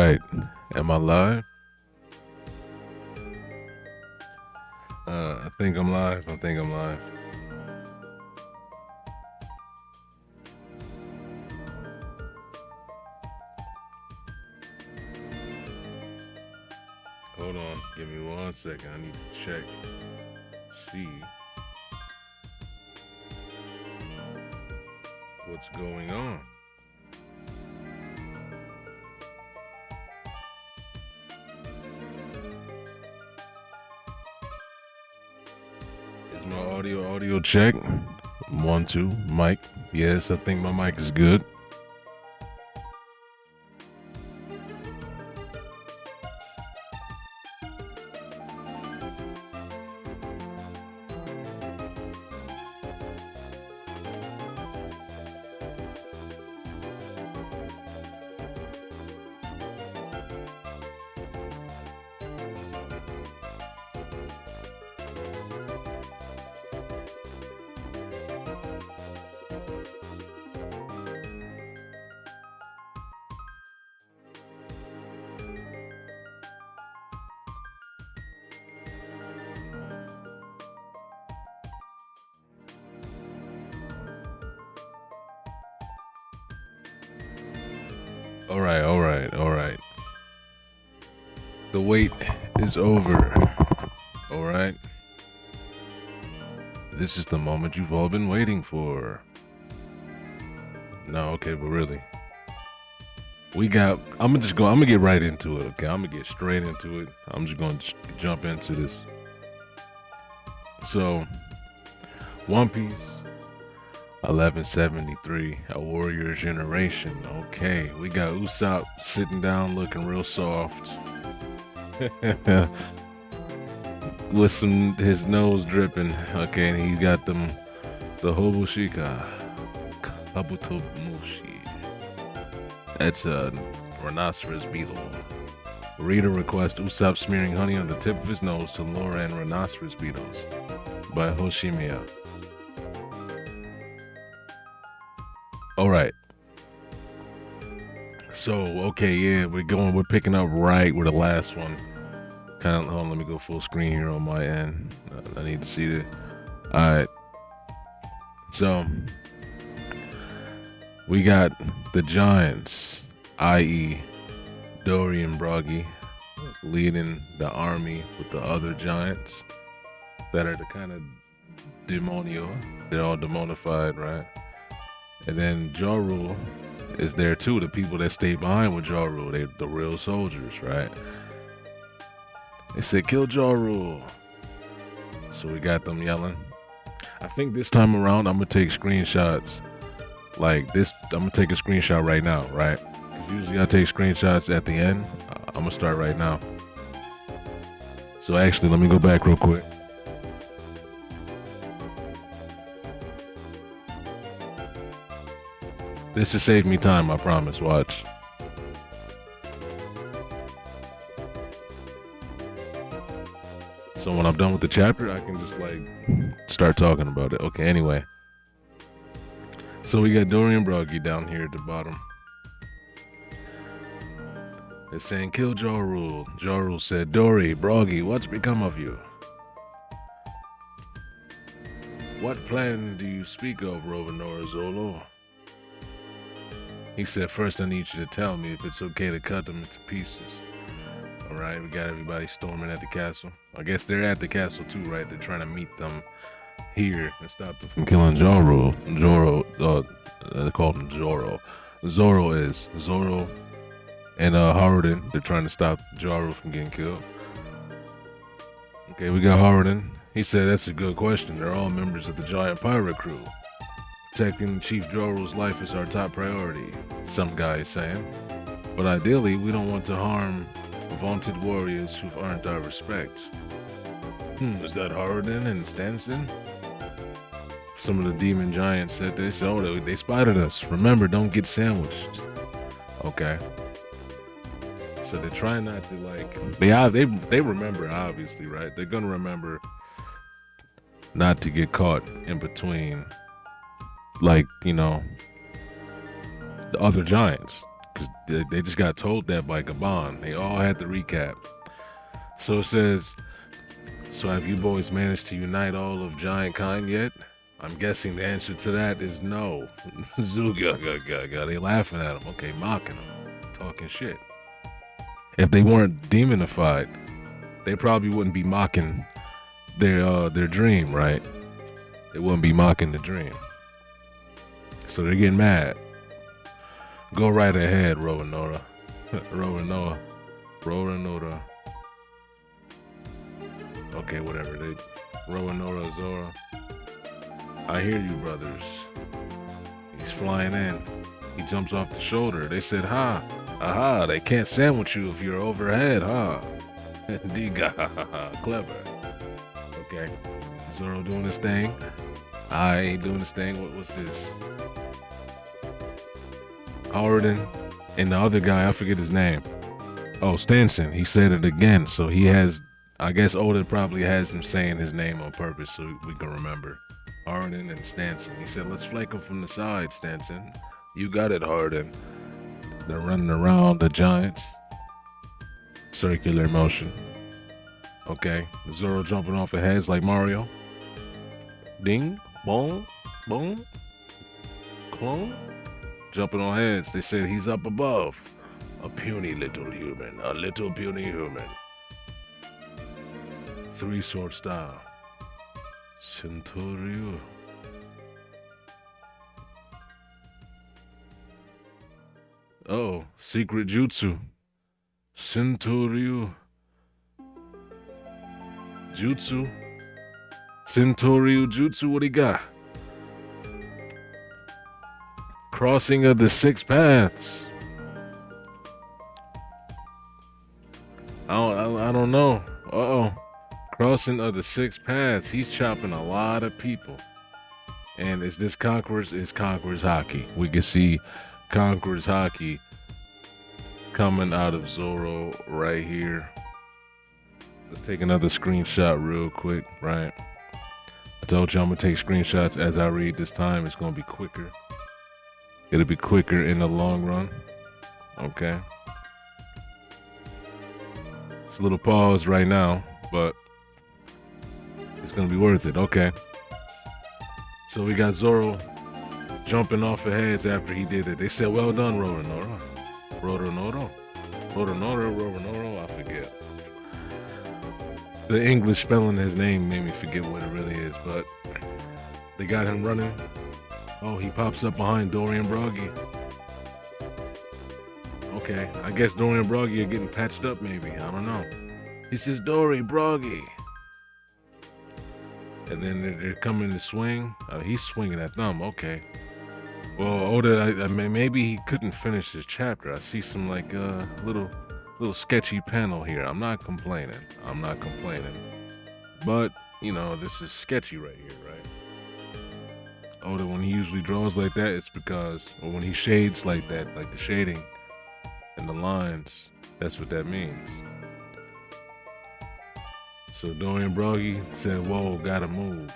right. Am I live? I think I'm live. I think I'm live. Hold on. Give me 1 second. I need to check. See what's going on. Is my audio check? 1, 2, mic. Yes, I think my mic is good. All right. The wait is over. All right. This is the moment you've all been waiting for. No, okay, but really. I'm gonna get right into it, okay? I'm gonna get straight into it. I'm just gonna jump into this. So, One Piece 1173, A Warrior Generation. Okay, we got Usopp sitting down looking real soft. With his nose dripping. Okay, and he got the Hobushika. Kabutomushi. That's a rhinoceros beetle. Reader request Usopp smearing honey on the tip of his nose to lure in rhinoceros beetles by Hoshimiya. Alright. So, okay, yeah, we're picking up right where the last one. Hold on, let me go full screen here on my end. I need to see it. Alright. So, we got the Giants, i.e. Dory and Broggy, leading the army with the other Giants that are the kind of demonio. They're all demonified, right? And then Ja Rule is there too. The people that stay behind with Ja Rule, they're the real soldiers, right? They said, kill Ja Rule. So we got them yelling. I think this time around, I'm going to take screenshots. Like this, I'm going to take a screenshot right now, right? Usually I take screenshots at the end. I'm going to start right now. So actually, let me go back real quick. This has saved me time, I promise. Watch. So when I'm done with the chapter, I can just like start talking about it. Okay, anyway. So we got Dory and Broggy down here at the bottom. They're saying, kill Ja Rule. Ja Rule said, Dory, Broggy, what's become of you? What plan do you speak of, Rovinora Zolo? He said, first I need you to tell me if it's okay to cut them into pieces. Alright, we got everybody storming at the castle. I guess they're at the castle too, right? They're trying to meet them here and stop them from killing Ja Rule. They call him Zoro. Zoro and Haruden. They're trying to stop Ja Rule from getting killed. Okay, we got Haruden. He said, that's a good question. They're all members of the giant pirate crew. Protecting Chief Ja Rule's life is our top priority, some guy is saying. But ideally, we don't want to harm vaunted warriors who've earned our respect. Is that Harden and Stanson? Some of the demon giants said this. Oh, they spotted us. Remember, don't get sandwiched. Okay. So they're trying not to like. They remember, obviously, right? They're gonna remember not to get caught in between, like, you know, the other giants. because they just got told that by Gabon. They all had the recap. So it says, so have you boys managed to unite all of giant kind yet? I'm guessing the answer to that is no. Zuga, they laughing at him. Okay, mocking him, talking shit. If they weren't demonified, they probably wouldn't be mocking their dream, right? They wouldn't be mocking the dream. So they're getting mad. Go right ahead, Roanoa. Roanoa. Okay, whatever. Roanoa, Zora. I hear you, brothers. He's flying in. He jumps off the shoulder. They said, ha. Aha, they can't sandwich you if you're overhead, huh? Diga, clever. Okay. Zoro doing his thing. I ain't doing this thing. What's this? Howardin and the other guy, I forget his name. Oh, Stanson. He said it again. So he has, I guess Oda probably has him saying his name on purpose so we can remember. Hardin and Stanson. He said, let's flake him from the side, Stanson. You got it, Hardin. They're running around the giants. Circular motion. Okay. Zoro jumping off of heads like Mario. Ding, boom, boom. Clone. Jumping on heads. They said he's up above. A puny little human. A little puny human. 3-sword style. Centurio. Oh, secret jutsu. Centurio. Jutsu. Centurio jutsu. What he got? Crossing of the 6 paths. I don't know. Uh-oh. Crossing of the 6 paths. He's chopping a lot of people. And is this Conqueror's? Is Conqueror's Haki. We can see Conqueror's Haki coming out of Zoro right here. Let's take another screenshot real quick, right? I told you I'm going to take screenshots as I read this time. It's going to be quicker. It'll be quicker in the long run. Okay. It's a little pause right now, but it's going to be worth it. Okay. So we got Zoro jumping off of heads after he did it. They said, well done, Roronoa. Roronoa, I forget. The English spelling his name made me forget what it really is, but they got him running. Oh, he pops up behind Dorian Broggy. Okay, I guess Dorian and Broggy are getting patched up maybe. I don't know. He says, Dory, Broggy. And then they're coming to swing. He's swinging that thumb. Okay. Well, Oda, I mean, maybe he couldn't finish his chapter. I see some like little sketchy panel here. I'm not complaining. But, you know, this is sketchy right here, right? Oda, when he usually draws like that, it's because, or when he shades like that, like the shading and the lines, that's what that means. So Dorian Broggy said, whoa, gotta move.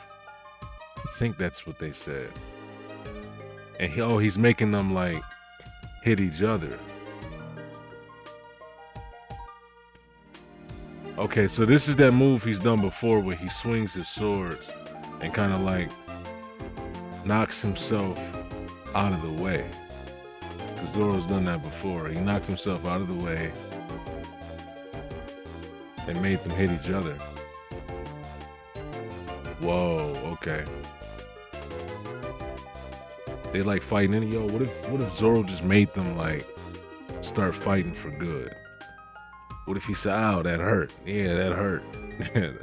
I think that's what they said. And he's making them like hit each other. Okay, so this is that move he's done before where he swings his swords and kind of like knocks himself out of the way. Because Zoro's done that before. He knocked himself out of the way and made them hit each other. Whoa, okay. They like fighting in. Yo, what if Zoro just made them like start fighting for good? What if he said, ow, that hurt. Yeah, that hurt.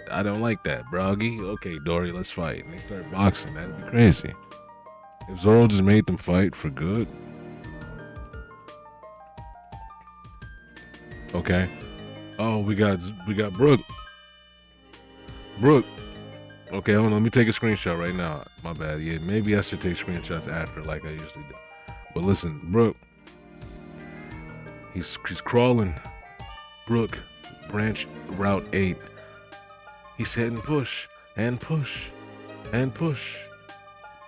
I don't like that, Broggy. Okay, Dory, let's fight. And they start boxing. That'd be crazy. If Zoro just made them fight for good. Okay. Oh, we got Brook. Okay, hold on. Let me take a screenshot right now. My bad. Yeah, maybe I should take screenshots after like I usually do. But listen, Brook. He's crawling. Brook, branch route 8. He said, and push, and push, and push.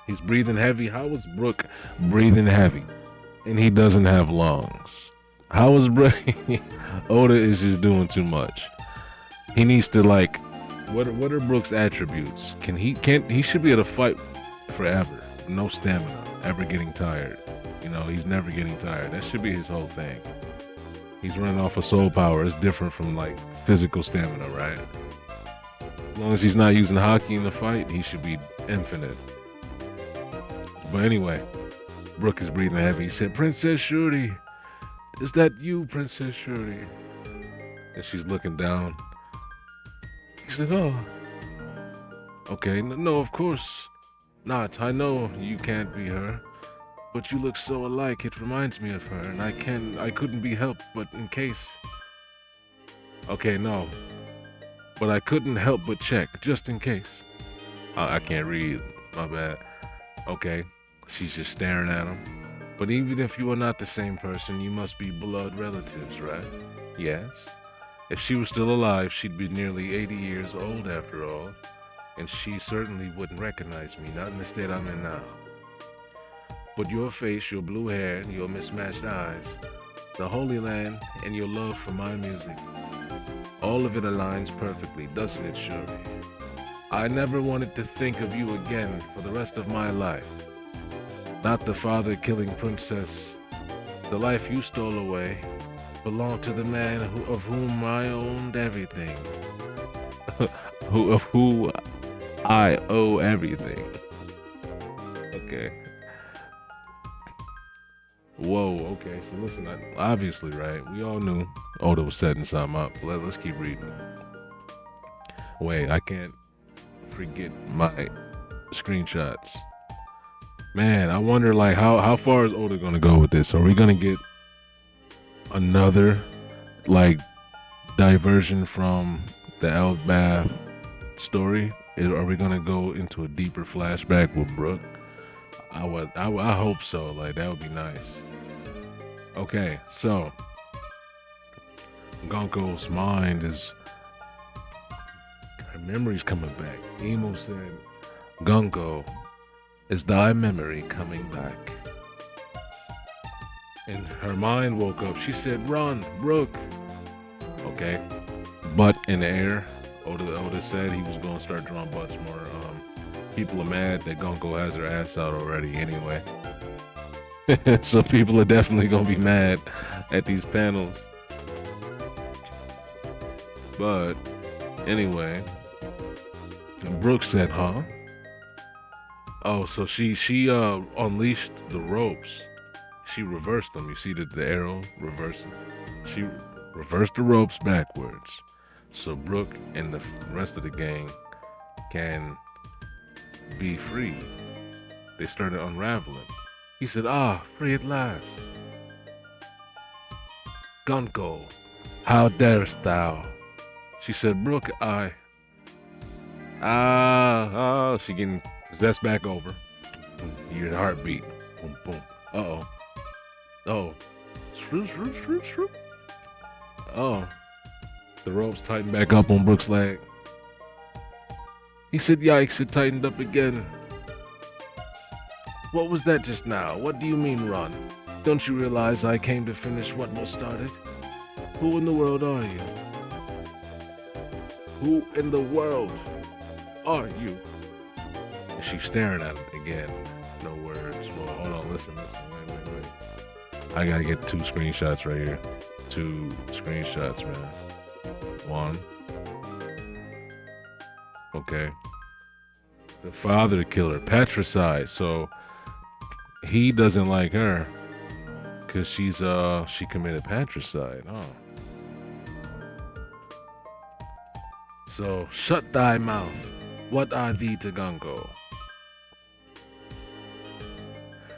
He's breathing heavy. How was Brook breathing heavy? and he doesn't have lungs. How is Oda is just doing too much. He needs to like, what are Brook's attributes? He should be able to fight forever, no stamina, ever getting tired. You know, he's never getting tired. That should be his whole thing. He's running off of soul power. It's different from like physical stamina, right? As long as he's not using hockey in the fight, he should be infinite. But anyway, Brook is breathing heavy. He said, "Princess Shuri, is that you, Princess Shuri?" And she's looking down. He said, "Oh, okay, no, of course not. I know you can't be her, but you look so alike. It reminds me of her, and I couldn't be helped, but in case." Okay, no, but I couldn't help but check, just in case. I can't read. My bad. Okay, she's just staring at him. But even if you are not the same person, you must be blood relatives, right? Yes. If she was still alive, she'd be nearly 80 years old after all, and she certainly wouldn't recognize me, not in the state I'm in now. But your face, your blue hair, and your mismatched eyes, the Holy Land, and your love for my music, all of it aligns perfectly, doesn't it, Shuri? I never wanted to think of you again for the rest of my life. Not the father-killing princess. The life you stole away belonged to the man of whom I owned everything. Of who I owe everything. Okay. Whoa, okay, so listen, obviously, right, we all knew Oda was setting something up. Let's keep reading. Wait, I can't forget my screenshots. Man, I wonder, like, how far is Oda gonna go with this? Are we gonna get another, like, diversion from the Elbaf story? Are we gonna go into a deeper flashback with Brook? I hope so. Like, that would be nice. Okay, so Gonko's mind is, her memory's coming back. Emo said, "Gonko, is thy memory coming back?" And her mind woke up. She said, "Run, Brook." Okay, butt in the air. Oda said he was gonna start drawing butts more. People are mad that Gonko has her ass out already anyway. So people are definitely gonna be mad at these panels. But anyway, Brooke said, "Huh?" Oh, so she unleashed the ropes. She reversed them. You see the arrow reversing. She reversed the ropes backwards, so Brooke and the rest of the gang can be free. They started unraveling. He said, "Ah, free at last." "Gonko, how darest thou?" She said, "Brooke, she getting possessed back over. You hear the heartbeat. Boom, boom. Uh-oh. Oh. Shroop. Oh. The ropes tightened back up on Brooke's leg. He said, "Yikes, it tightened up again." "What was that just now? What do you mean, run? Don't you realize I came to finish what was started? Who in the world are you? Who in the world are you?" And she's staring at him again. No words. Well, hold on, listen. Wait. I gotta get 2 screenshots right here. 2 screenshots, man. 1. Okay. The father killer, patricide. So he doesn't like her because she committed patricide. Oh. So shut thy mouth. What are thee to Gonko?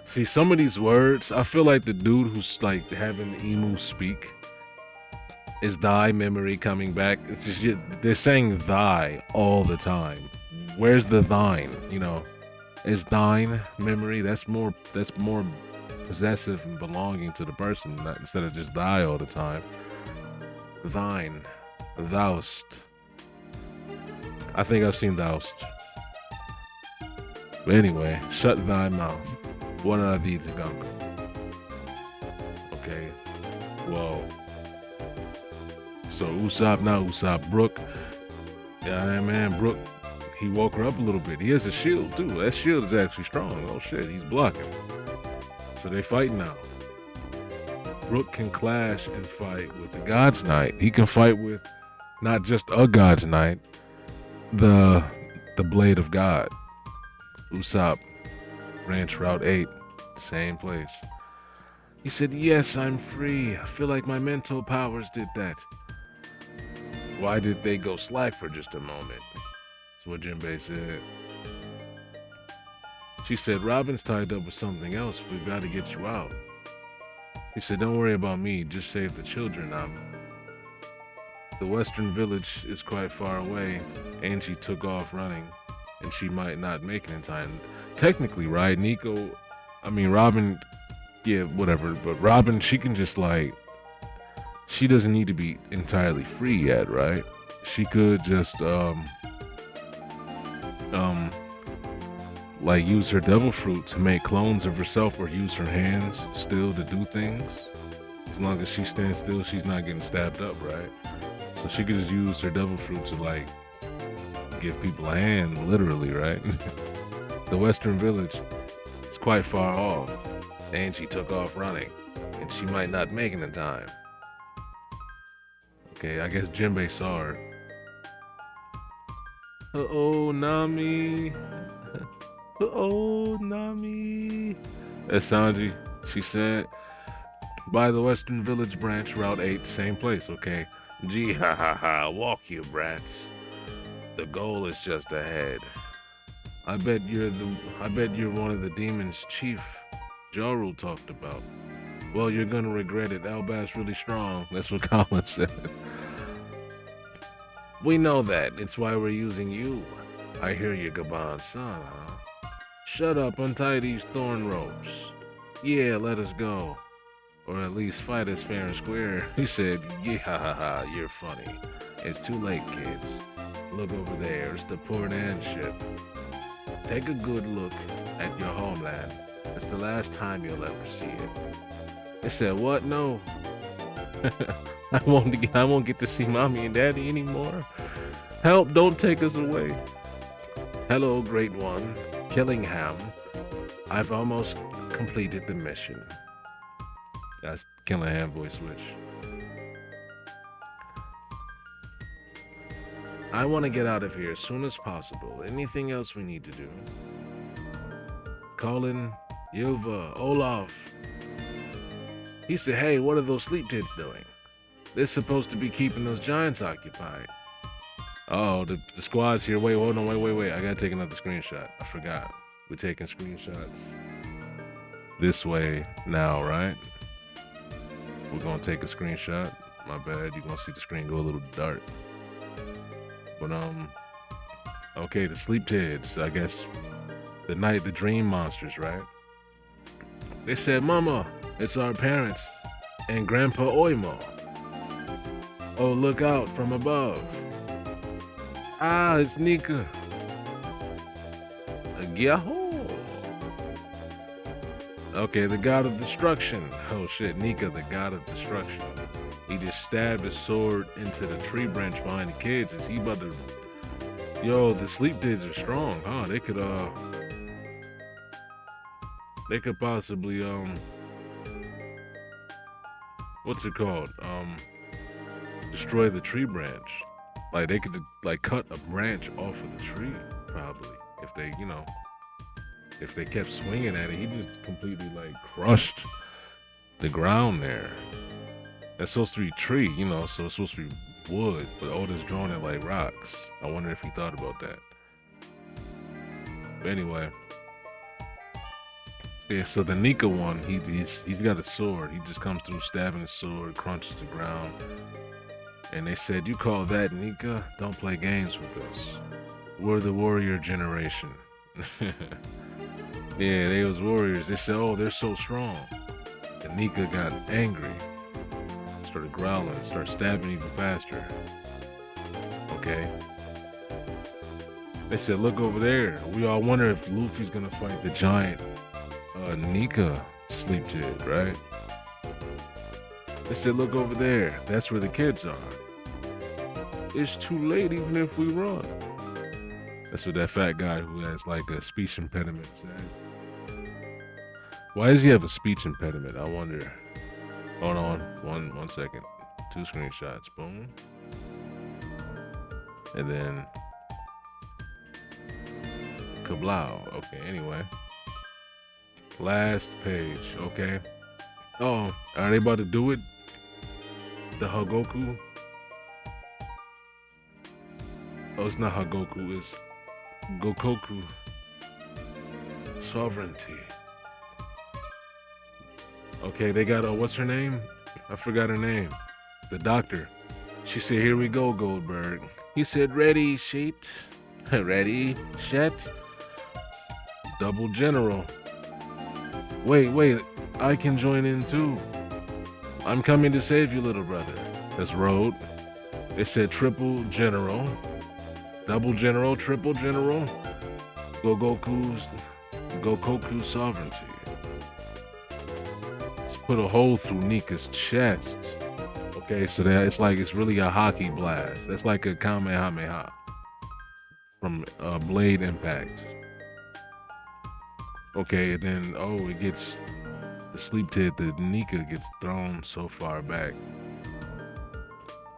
See, some of these words, I feel like the dude who's like having Emu speak, is thy memory coming back? It's just, they're saying thy all the time. Where's the thine? You know, is thine memory? That's more possessive and belonging to the person, instead of just thy all the time. Thine, thou'st. I think I've seen thou'st. But anyway, shut thy mouth. What are thee to Gonko? Okay, well, so Usopp, Brook, yeah, man, Brook, he woke her up a little bit. He has a shield too. That shield is actually strong. Oh shit, he's blocking. So they fight now. Brook can clash and fight with the God's Knight. He can fight with not just a God's Knight, the Blade of God. Usopp, Branch Route 8, same place. He said, yes, I'm free. I feel like my mental powers did that. Why did they go slack for just a moment? That's what Jinbei said. She said, Robin's tied up with something else. We've got to get you out. He said, don't worry about me. Just save the children. The western village is quite far away. Angie took off running, and she might not make it in time. Technically, right? Robin, yeah, whatever. But Robin, she can just she doesn't need to be entirely free yet, right? She could just use her devil fruit to make clones of herself, or use her hands still to do things. As long as she stands still, she's not getting stabbed up, right? So she could just use her devil fruit to give people a hand, literally, right? The western village is quite far off, and she took off running, and she might not make it in time. Okay, I guess Jinbei saw her. Uh-oh, Nami. Uh-oh, Nami. That's Sanji, she said. By the western village branch, Route 8, same place, okay? Gee, ha ha ha, walk you brats. The goal is just ahead. I bet you're one of the demons Chief Jaru talked about. Well, you're gonna regret it. Elbaf's really strong. That's what Colin said. We know that. It's why we're using you. I hear you, Gaban's son, huh? Shut up, untie these thorn ropes. Yeah, let us go. Or at least fight us fair and square. He said, yeah, ha ha ha, you're funny. It's too late, kids. Look over there, it's the Port Ann ship. Take a good look at your homeland. It's the last time you'll ever see it. They said, what? No. I won't get to see Mommy and Daddy anymore. Help, don't take us away. Hello, Great One. Killingham. I've almost completed the mission. That's Killingham voice switch. I want to get out of here as soon as possible. Anything else we need to do? Colin, Ylva, Olaf. He said, hey, what are those sleep tits doing? They're supposed to be keeping those giants occupied. Oh, the squad's here. Wait, hold on, wait. I gotta take another screenshot. I forgot. We're taking screenshots this way now, right? We're gonna take a screenshot. My bad, you're gonna see the screen go a little dark. But, okay, the sleep tits, I guess, the dream monsters, right? They said, Mama, it's our parents and Grandpa Oimo. Oh, look out from above. Ah, it's Nika. Yahoo! Okay, the god of destruction. Oh shit, Nika, the god of destruction. He just stabbed his sword into the tree branch behind the kids. Is he about to... Yo, the sleep kids are strong, huh? They could possibly, what's it called? Destroy the tree branch. Like, they could, cut a branch off of the tree, probably. If they, if they kept swinging at it, he just completely, crushed the ground there. That's supposed to be tree, so it's supposed to be wood, but Oda's drawing it like rocks. I wonder if he thought about that. But anyway. Yeah, so the Nika one, he's got a sword. He just comes through stabbing his sword, crunches the ground. And they said, you call that Nika? Don't play games with us. We're the warrior generation. Yeah, they was warriors. They said, oh, they're so strong. And Nika got angry. Started growling, started stabbing even faster. Okay. They said, look over there. We all wonder if Luffy's gonna fight the giant Nika sleep jig, right? They said, look over there. That's where the kids are. It's too late even if we run. That's what that fat guy who has like a speech impediment said. Why does he have a speech impediment? I wonder. Hold on. One second. 2 screenshots. Boom. And then kablow. Okay, anyway. Last page, okay. Oh, are they about to do it? The Hagoku? Oh, it's not Hagoku, it's Gokoku. Sovereignty. Okay, they got, what's her name? I forgot her name. The doctor. She said, here we go, Goldberg. He said, ready, sheet. Ready, shet. Double general. Wait, I can join in too. I'm coming to save you, little brother. That's road. It said triple general. Double general, triple general. Gokoku's sovereignty. Let's put a hole through Nika's chest. Okay, so that it's really a hockey blast. That's like a Kamehameha from Blade Impact. Okay, and then it gets the sleep tit. The Nika gets thrown so far back.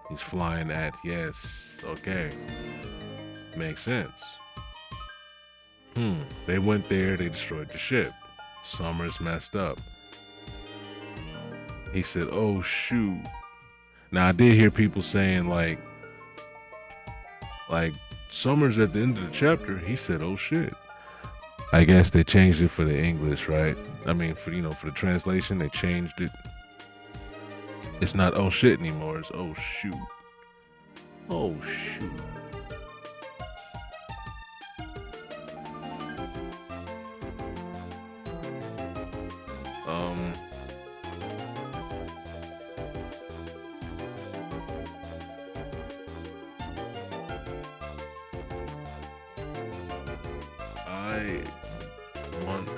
He's flying at yes. Okay, makes sense. They went there. They destroyed the ship. Summers messed up. He said, "Oh shoot." Now I did hear people saying like Summers at the end of the chapter. He said, "Oh shit." I guess they changed it for the English, right? I mean, for the translation, they changed it. It's not oh shit anymore. It's oh shoot. Oh shoot. I want to.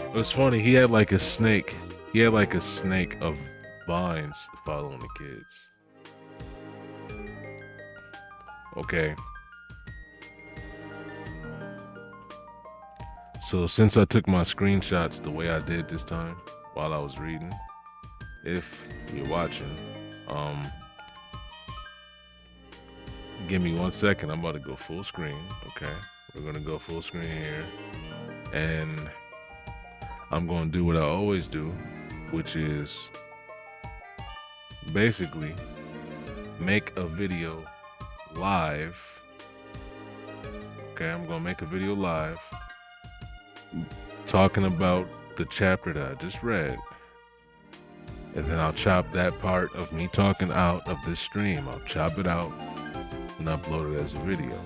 It was funny. He had like a snake. He had like a snake of vines following the kids. Okay. So since I took my screenshots the way I did this time while I was reading, if you're watching, give me 1 second. I'm about to go full screen. Okay, we're gonna go full screen here, and I'm gonna do what I always do, which is basically make a video live. Okay, I'm gonna make a video live talking about the chapter that I just read, and then I'll chop that part of me talking out of this stream. I'll chop it out and upload it as a video.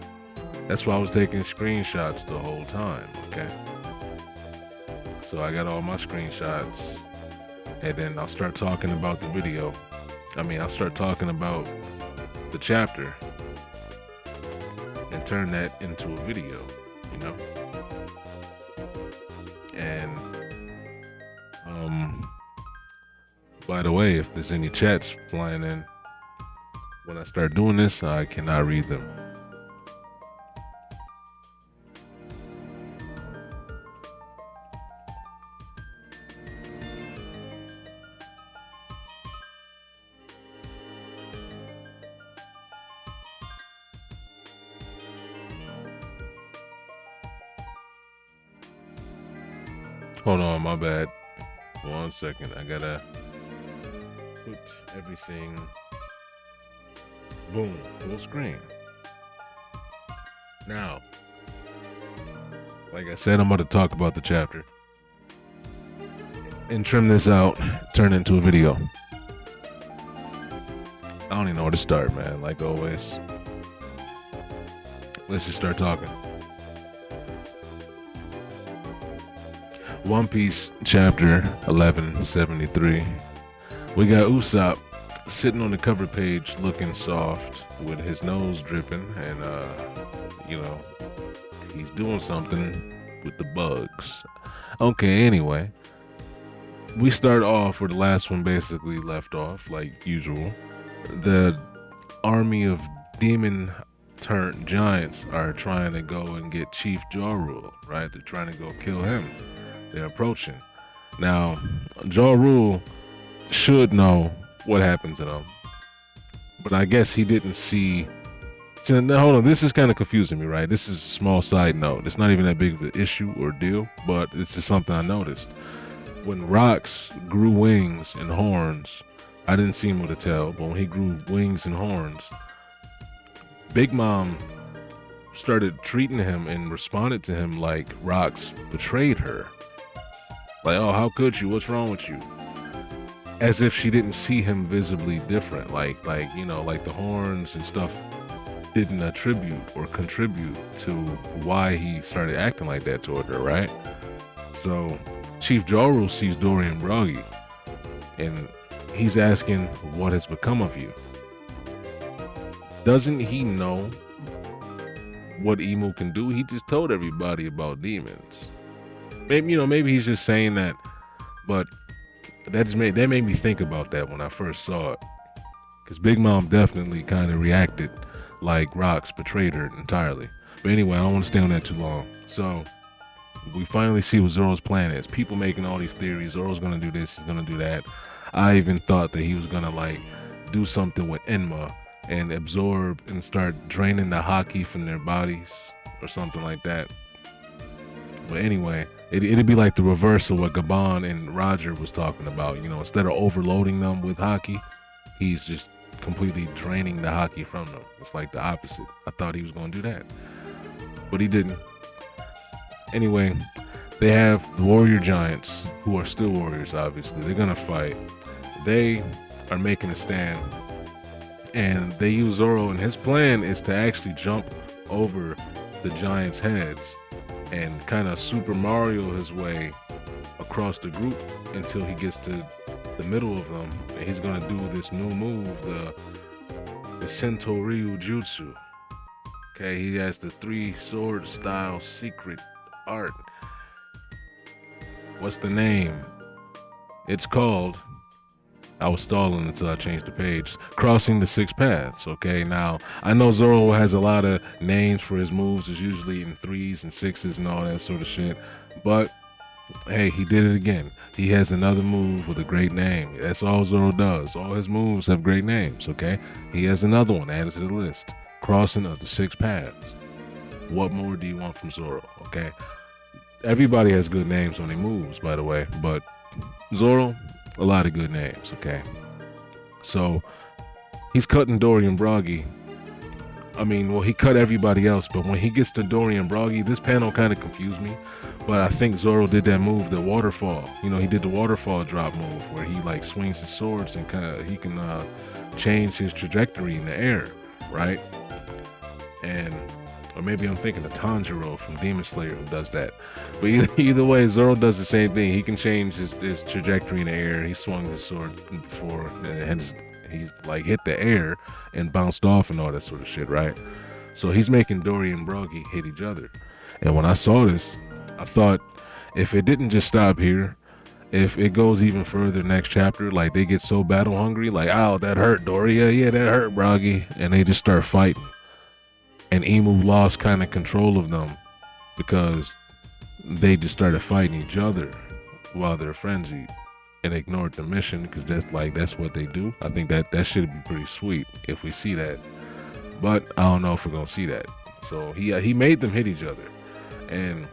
That's why I was taking screenshots the whole time, okay? So I got all my screenshots, and then I'll start talking about the video. I'll start talking about the chapter and turn that into a video, And by the way, if there's any chats flying in, when I start doing this, I cannot read them. Hold on, my bad. 1 second. I gotta put everything. Boom, full screen. Now, like I said, I'm about to talk about the chapter and trim this out, turn it into a video. I don't even know where to start, man, like always. Let's just start talking. One Piece chapter 1173. We got Usopp sitting on the cover page looking soft with his nose dripping, and he's doing something with the bugs. Okay, anyway, we start off where the last one basically left off, like usual. The army of demon turned giants are trying to go and get Chief Jaw Rule, right? They're trying to go kill him. They're approaching. Now, Jaw Rule should know what happened to them, but I guess he didn't see. So, now, hold on, this is kind of confusing me, right? This is a small side note. It's not even that big of an issue or deal, but it's just something I noticed. When rocks grew wings and horns, I didn't see him with a tail, but when he grew wings and horns, Big Mom started treating him and responded to him like rocks betrayed her. Like, oh, how could you? What's wrong with you? As if she didn't see him visibly different. Like the horns and stuff didn't attribute or contribute to why he started acting like that toward her, right? So Chief Jaw sees Dorian Broggy, and he's asking, what has become of you? Doesn't he know what Emu can do? He just told everybody about demons. Maybe he's just saying that, but that made me think about that when I first saw it. Because Big Mom definitely kind of reacted like rocks betrayed her entirely. But anyway, I don't want to stay on that too long. So we finally see what Zoro's plan is. People making all these theories. Zoro's gonna do this, he's gonna do that. I even thought that he was gonna do something with Enma and absorb and start draining the haki from their bodies or something like that. But anyway, it'd be like the reverse of what Gabon and Roger was talking about. Instead of overloading them with haki, he's just completely draining the haki from them. It's like the opposite. I thought he was going to do that, but he didn't. Anyway, they have the warrior giants, who are still warriors, obviously. They're going to fight. They are making a stand, and they use Zoro, and his plan is to actually jump over the giants' heads and kind of Super Mario his way across the group until he gets to the middle of them, and he's gonna do this new move, the Sento Ryu Jutsu. Okay, he has the 3-sword style secret art. What's the name? It's called, I was stalling until I changed the page, Crossing the Six Paths. Okay, now I know Zoro has a lot of names for his moves. It's usually in 3s and 6s and all that sort of shit, but hey, he did it again. He has another move with a great name. That's all Zoro does. All his moves have great names, okay? He has another one added to the list. Crossing of the Six Paths. What more do you want from Zoro, okay? Everybody has good names when he moves, by the way, but Zoro, a lot of good names, okay? So he's cutting Dorian Broggy. He cut everybody else, but when he gets to Dorian Broggy, this panel kind of confused me. But I think Zoro did that move, the waterfall. He did the waterfall drop move where he swings his swords and he can change his trajectory in the air, right? Or maybe I'm thinking of Tanjiro from Demon Slayer who does that. But either way, Zoro does the same thing. He can change his trajectory in the air. He swung his sword before and he's hit the air and bounced off and all that sort of shit, right? So he's making Dory and Broggy hit each other. And when I saw this, I thought, if it didn't just stop here, if it goes even further next chapter, they get so battle hungry, oh, that hurt, Dory, yeah, that hurt, Broggy, and they just start fighting. And Emu lost kind of control of them because they just started fighting each other while they're frenzied and ignored the mission, because that's what they do. I think that should be pretty sweet if we see that, but I don't know if we're gonna see that. So he made them hit each other, and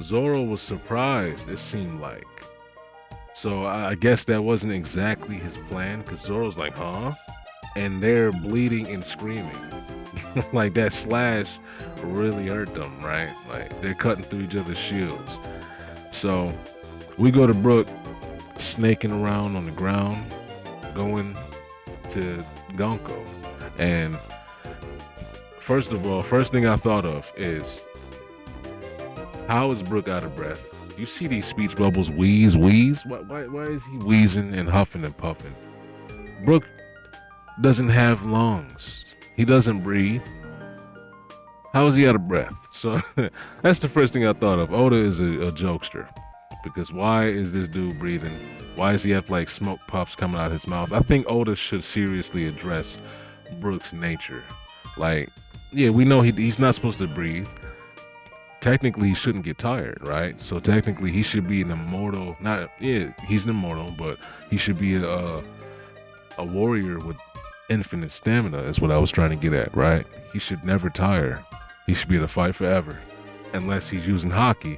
Zoro was surprised, it seemed like. So I guess that wasn't exactly his plan, because Zoro's like, huh? And they're bleeding and screaming. That slash really hurt them, right? They're cutting through each other's shields. So we go to Brook snaking around on the ground, going to Gonko. And first of all, first thing I thought of is, how is Brook out of breath? You see these speech bubbles wheeze. Why is he wheezing and huffing and puffing? Brook doesn't have lungs. He doesn't breathe. How is he out of breath? So that's the first thing I thought of. Oda is a jokester. because why is this dude breathing? Why does he have like smoke puffs coming out of his mouth? I think Oda should seriously address Brook's nature. Like, yeah, we know he's not supposed to breathe. Technically, he shouldn't get tired, right? So technically, he should be an immortal. Not, yeah, he's an immortal, but he should be a warrior with infinite stamina. Is what I was trying to get at, right? He should never tire. He should be able to fight forever, unless he's using hockey,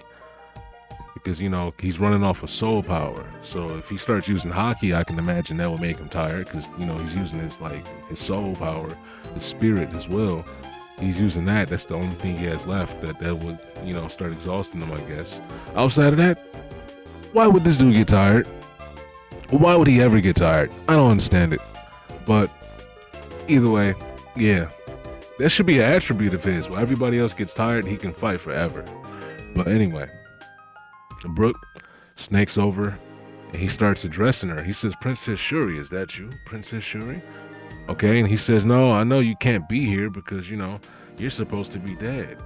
because he's running off of soul power. So if he starts using hockey, I can imagine that would make him tired, because he's using his soul power, his spirit, his will. He's using that. That's the only thing he has left that would start exhausting him, I guess. Outside of that, why would this dude get tired? Why would he ever get tired? I don't understand it. But either way, yeah, that should be an attribute of his. While everybody else gets tired, he can fight forever. But anyway, Brook snakes over and he starts addressing her. He says, "Princess Shuri, is that you, Princess Shuri?" Okay, and he says, "No, I know you can't be here because you're supposed to be dead,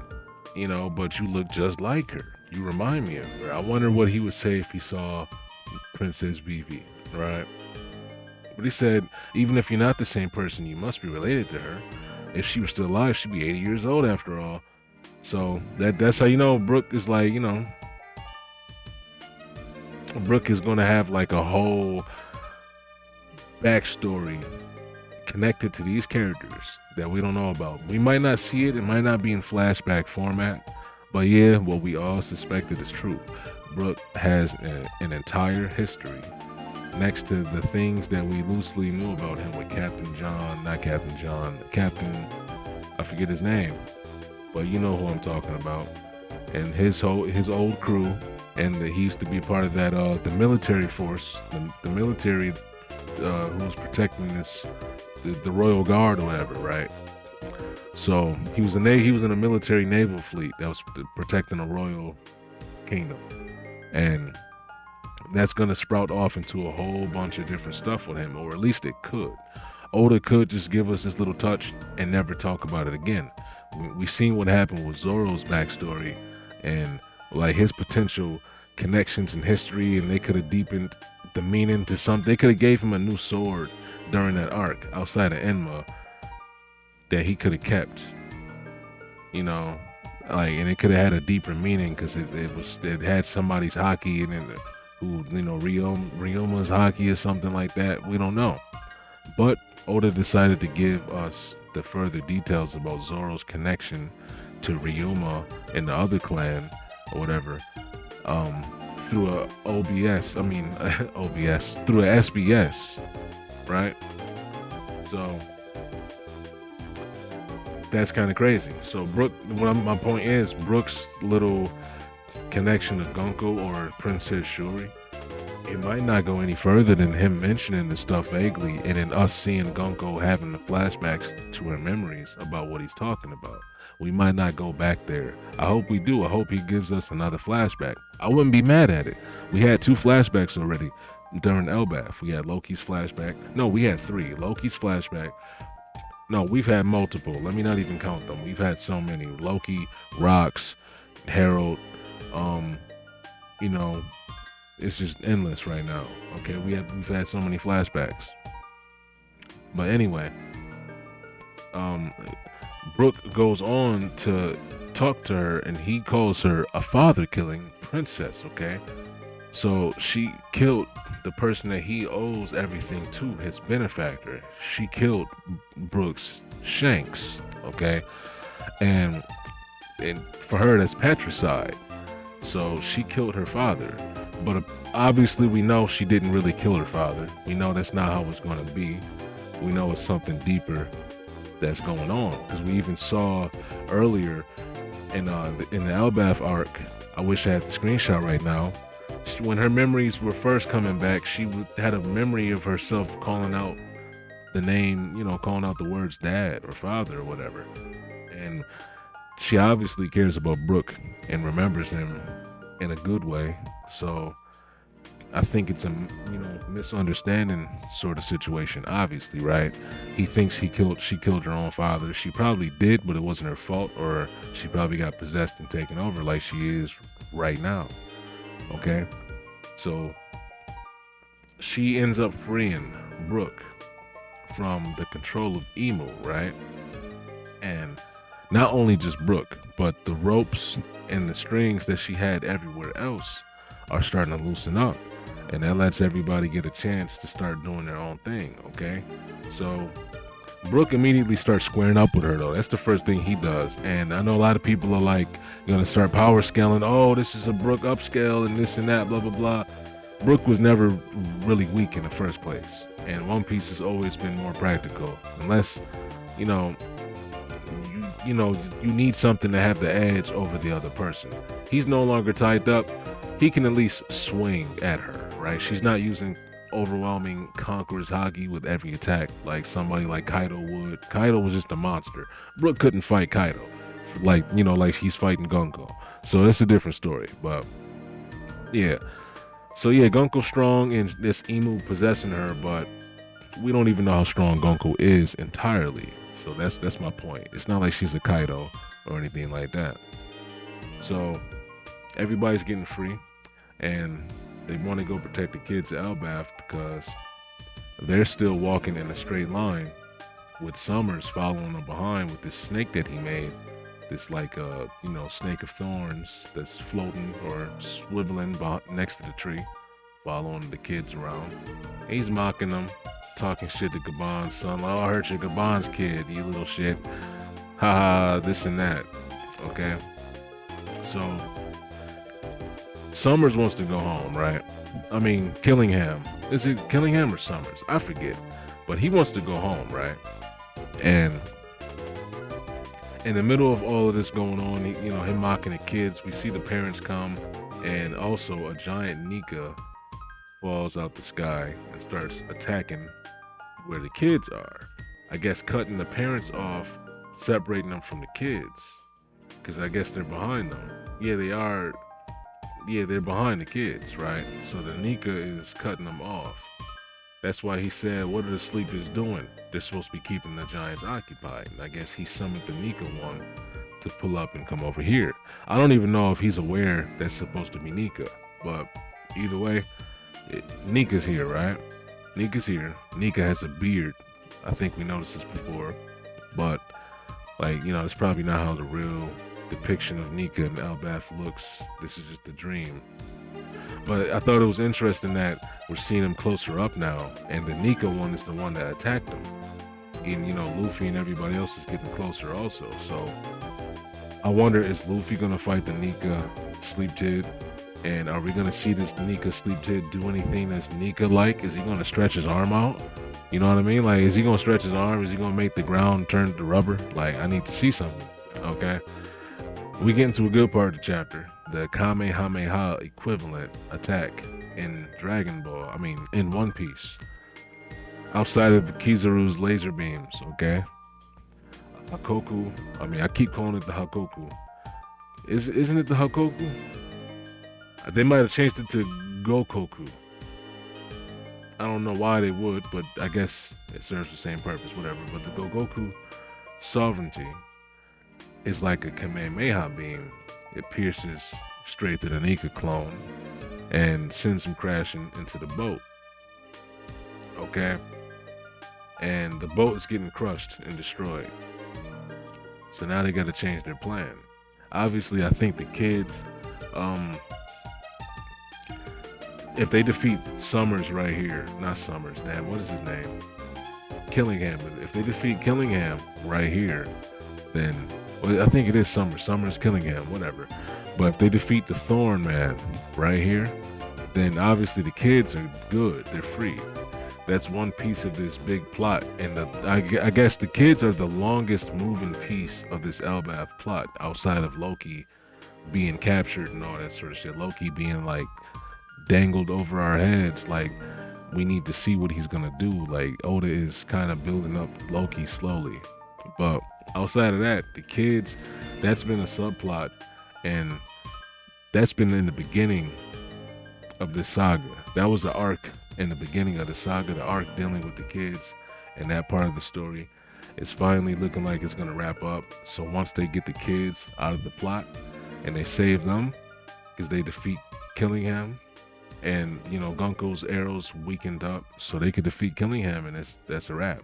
but you look just like her. You remind me of her." I wonder what he would say if he saw Princess Vivi, right? But he said, "Even if you're not the same person, you must be related to her. If she was still alive, she'd be 80 years old after all." So that's how Brook is like, Brook is gonna have like a whole backstory connected to these characters that we don't know about. We might not see it. It might not be in flashback format, but yeah, what we all suspected is true. Brook has an entire history next to the things that we loosely knew about him with Captain, I forget his name, but you know who I'm talking about, and his old crew, and he used to be part of that the military force, the military who was protecting the Royal Guard or whatever, right? So he was in a military naval fleet that was protecting a royal kingdom, and that's gonna sprout off into a whole bunch of different stuff with him, or at least it could. Oda could just give us this little touch and never talk about it again. We seen what happened with Zoro's backstory and like his potential connections in history, and they could have deepened the meaning to something. They could have gave him a new sword during that arc outside of Enma that he could have kept, and it could have had a deeper meaning because it had somebody's hockey in it, who Ryuma's hockey or something like that. We don't know, but Oda decided to give us the further details about Zoro's connection to Ryuma and the other clan or whatever, through a through a SBS, right? So that's kind of crazy. So Brook, my point is, Brook's little connection to Gonko or Princess Shuri, it might not go any further than him mentioning the stuff vaguely, and then us seeing Gonko having the flashbacks to her memories about what he's talking about. We might not go back there. I hope we do. I hope he gives us another flashback. I wouldn't be mad at it. We had 2 flashbacks already during Elbaf. We had Loki's flashback. No, we had 3. Loki's flashback. No, we've had multiple. Let me not even count them. We've had so many. Loki, Rox, Harold. It's just endless right now. Okay, we've had so many flashbacks. But anyway, Brook goes on to talk to her, and he calls her a father-killing princess, okay? So she killed the person that he owes everything to, his benefactor. She killed Brook's Shanks, okay? And for her, that's patricide. So she killed her father. But obviously we know she didn't really kill her father. We know that's not how it's going to be. We know it's something deeper that's going on, because we even saw earlier in the Elbaf arc, I wish I had the screenshot right now, when her memories were first coming back, she had a memory of herself calling out the name, calling out the words dad or father or whatever, and she obviously cares about Brook and remembers him in a good way. So I think it's a misunderstanding sort of situation, obviously, right? He thinks she killed her own father. She probably did, but it wasn't her fault, or she probably got possessed and taken over like she is right now. Okay? So she ends up freeing Brooke from the control of Emo, right? And not only just Brooke, but the ropes and the strings that she had everywhere else are starting to loosen up. And that lets everybody get a chance to start doing their own thing, okay? So Brooke immediately starts squaring up with her, though. That's the first thing he does. And I know a lot of people are like, going to start power scaling. Oh, this is a Brooke upscale and this and that, blah, blah, blah. Brooke was never really weak in the first place. And One Piece has always been more practical. Unless, you know, you need something to have the edge over the other person. He's no longer tied up. He can at least swing at her, right? She's not using overwhelming conqueror's haki with every attack like somebody like Kaido would. Kaido was just a monster. Brooke couldn't fight Kaido, like he's fighting Gunko. So that's a different story. But yeah, so yeah, Gunko's strong and this Emu possessing her, but we don't even know how strong Gunko is entirely. So that's my point. It's not like she's a Kaido or anything like that. So everybody's getting free, and they want to go protect the kids at Elbaf because they're still walking in a straight line with Summers following them behind with this snake that he made. This snake of thorns that's floating or swiveling next to the tree, following the kids around. He's mocking them, talking shit to Gabon's son. Like, oh, I heard you're Gabon's kid, you little shit. Haha, this and that. Okay? So, Summers wants to go home, right? I mean, Killingham. Is it Killingham or Summers? I forget. But he wants to go home, right? And in the middle of all of this going on, him mocking the kids, we see the parents come, and also a giant Nika falls out the sky and starts attacking where the kids are. I guess cutting the parents off, separating them from the kids, because I guess they're behind them. Yeah, they are. Yeah, they're behind the kids, right? So the Nika is cutting them off. That's why he said, what are the sleepers doing? They're supposed to be keeping the giants occupied. And I guess he summoned the Nika one to pull up and come over here. I don't even know if he's aware that's supposed to be Nika. But either way, Nika's here, right? Nika's here. Nika has a beard. I think we noticed this before. But, it's probably not how the real depiction of Nika and Elbaf looks. This is just a dream. But I thought it was interesting that we're seeing him closer up now, and the Nika one is the one that attacked him. And Luffy and everybody else is getting closer also. So I wonder, is Luffy gonna fight the Nika Sleep Tid? And are we gonna see this Nika Sleep Tid do anything that's Nika like? Is he gonna stretch his arm out? You know what I mean? Like, is he gonna stretch his arm? Is he gonna make the ground turn to rubber? Like, I need to see something. Okay. We get into a good part of the chapter. The Kamehameha equivalent attack in in One Piece. Outside of Kizaru's laser beams, okay? Hakoku, I keep calling it the Hakoku. Isn't it the Hakoku? They might have changed it to Gokoku. I don't know why they would, but I guess it serves the same purpose, whatever. But the Gogoku sovereignty is like a Kamehameha beam. It pierces straight to the Nika clone and sends him crashing into the boat. Okay? And the boat is getting crushed and destroyed. So now they gotta change their plan. Obviously, I think the kids, if they defeat Summers right here, not Summers, damn, what is his name? Killingham. If they defeat Killingham right here, then, well, I think it is Summers. Summers, Killingham, whatever. But if they defeat the Thorn Man right here, then obviously the kids are good. They're free. That's one piece of this big plot. And I guess the kids are the longest moving piece of this Elbaf plot outside of Loki being captured and all that sort of shit. Loki being like dangled over our heads. Like, we need to see what he's gonna do. Like, Oda is kind of building up Loki slowly. But outside of that, the kids, that's been a subplot. And that's been in the beginning of this saga. That was the arc in the beginning of the saga, the arc dealing with the kids, and that part of the story is finally looking like it's going to wrap up. So once they get the kids out of the plot and they save them because they defeat Killingham and Gunko's arrows weakened up, so they could defeat Killingham, and that's a wrap.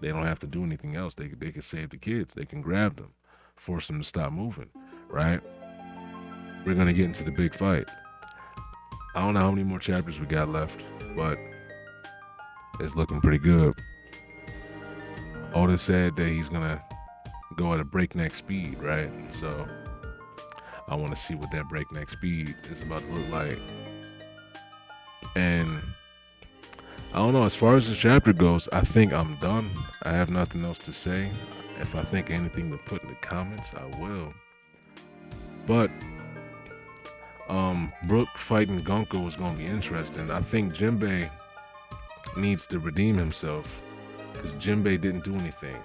They don't have to do anything else. They can save the kids. They can grab them, force them to stop moving. Right? We're gonna get into the big fight. I don't know how many more chapters we got left, but it's looking pretty good. Oda said that he's gonna go at a breakneck speed, right? So I want to see what that breakneck speed is about to look like. And I don't know, as far as this chapter goes, I think I'm done. I have nothing else to say. If I think anything to put in the comments, I will. But Brook fighting Gunko is going to be interesting. I think Jinbei needs to redeem himself, because Jinbei didn't do anything.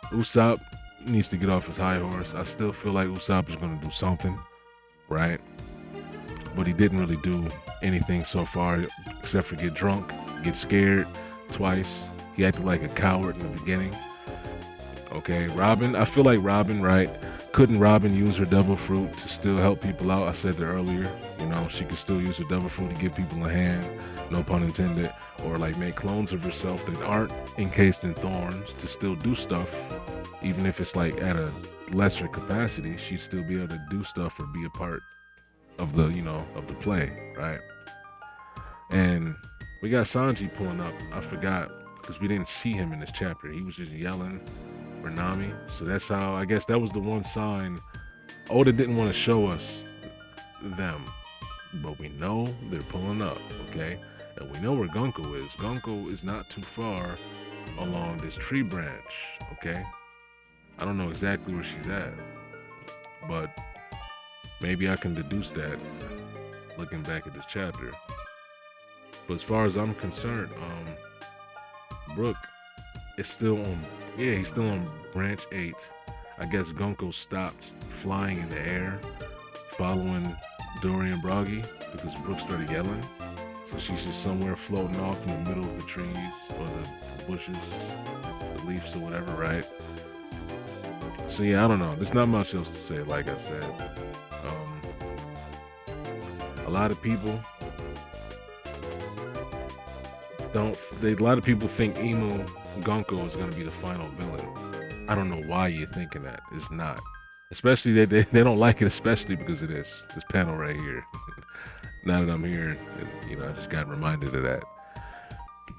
Usopp needs to get off his high horse. I still feel like Usopp is going to do something, right? But he didn't really do anything so far, except for get drunk, get scared twice. He acted like a coward in the beginning. Okay, Robin, I feel like Robin, right? Couldn't Robin use her devil fruit to still help people out? I said that earlier. She could still use her devil fruit to give people a hand, no pun intended, or like make clones of herself that aren't encased in thorns to still do stuff, even if it's like at a lesser capacity. She'd still be able to do stuff or be a part of the, of the play, right? And we got Sanji pulling up. I forgot, because we didn't see him in this chapter. He was just yelling for Nami. So that's how, I guess that was the one sign. Oda didn't want to show us them, but we know they're pulling up, okay? And we know where Gunko is. Gunko is not too far along this tree branch, okay? I don't know exactly where she's at, but maybe I can deduce that looking back at this chapter. But as far as I'm concerned, Brook is still on, he's still on branch 8. I guess Gunko stopped flying in the air following Dory and Broggy because Brook started yelling. So she's just somewhere floating off in the middle of the trees or the bushes, the leaves or whatever, right? So yeah, I don't know. There's not much else to say, like I said. A lot of people think Emo Gunko is going to be the final villain. I don't know why you're thinking that. It's not. Especially they don't like it, especially because of this panel right here. Now that I'm here, I just got reminded of that.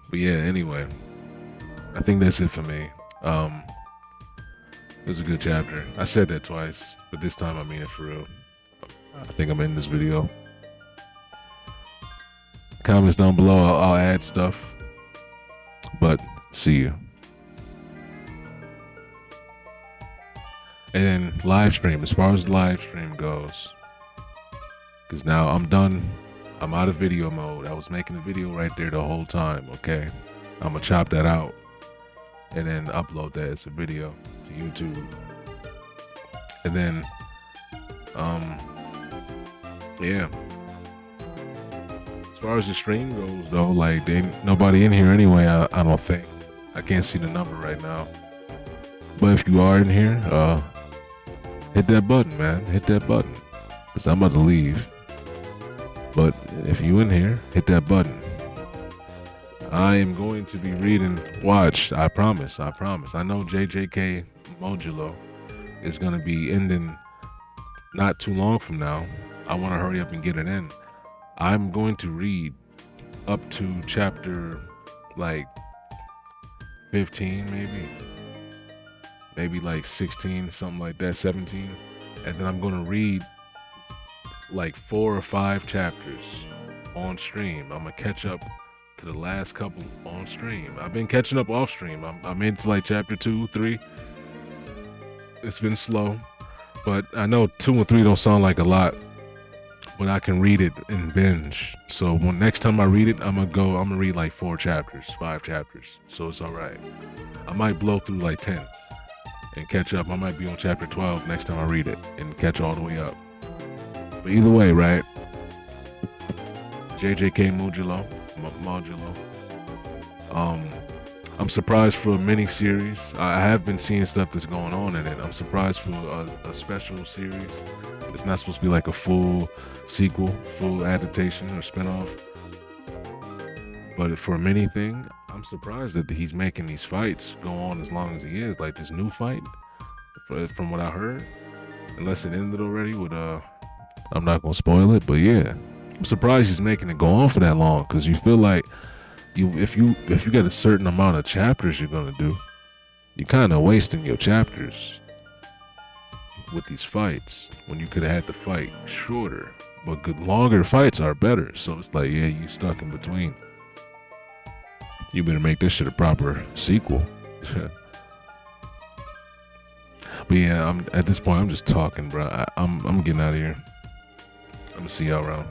But yeah, anyway, I think that's it for me. It was a good chapter. I said that twice, but this time I mean it for real. I think I'm ending this video. Comments down below, I'll add stuff. But see you. And then live stream, as far as the live stream goes, because now I'm done. I'm out of video mode. I was making a video right there the whole time, okay? I'm gonna chop that out and then upload that as a video to YouTube. And then, yeah. As far as the stream goes, though, like, nobody in here anyway, I don't think. I can't see the number right now. But if you are in here, hit that button, man. Hit that button. Because I'm about to leave. But if you in here, hit that button. I am going to be reading, watch, I promise. I know JJK Modulo is going to be ending not too long from now. I want to hurry up and get it in. I'm going to read up to chapter like 15 maybe like 16, something like that, 17. And then I'm going to read like 4 or 5 chapters on stream. I'm going to catch up to the last couple on stream. I've been catching up off stream. I'm into like chapter 2, 3. It's been slow, but I know 2 and 3 don't sound like a lot, but I can read it and binge. So when next time I read it, I'm gonna read like 4 chapters, 5 chapters. So it's all right. I might blow through like 10 and catch up. I might be on chapter 12 next time I read it and catch all the way up. But either way, right? JJK Modulo. I'm surprised for a mini series. I have been seeing stuff that's going on in it. I'm surprised for a special series. It's not supposed to be like a full sequel, full adaptation or spinoff. But for anything, I'm surprised that he's making these fights go on as long as he is. Like this new fight, from what I heard, unless it ended already with I'm not gonna spoil it, but yeah, I'm surprised he's making it go on for that long because you feel like if you got a certain amount of chapters you're gonna do, you're kind of wasting your chapters with these fights when you could have had the fight shorter. But good longer fights are better. So it's like, yeah, you stuck in between. You better make this shit a proper sequel. But yeah, I'm at this point. I'm just talking, bro. I'm getting out of here. I'm gonna see y'all around.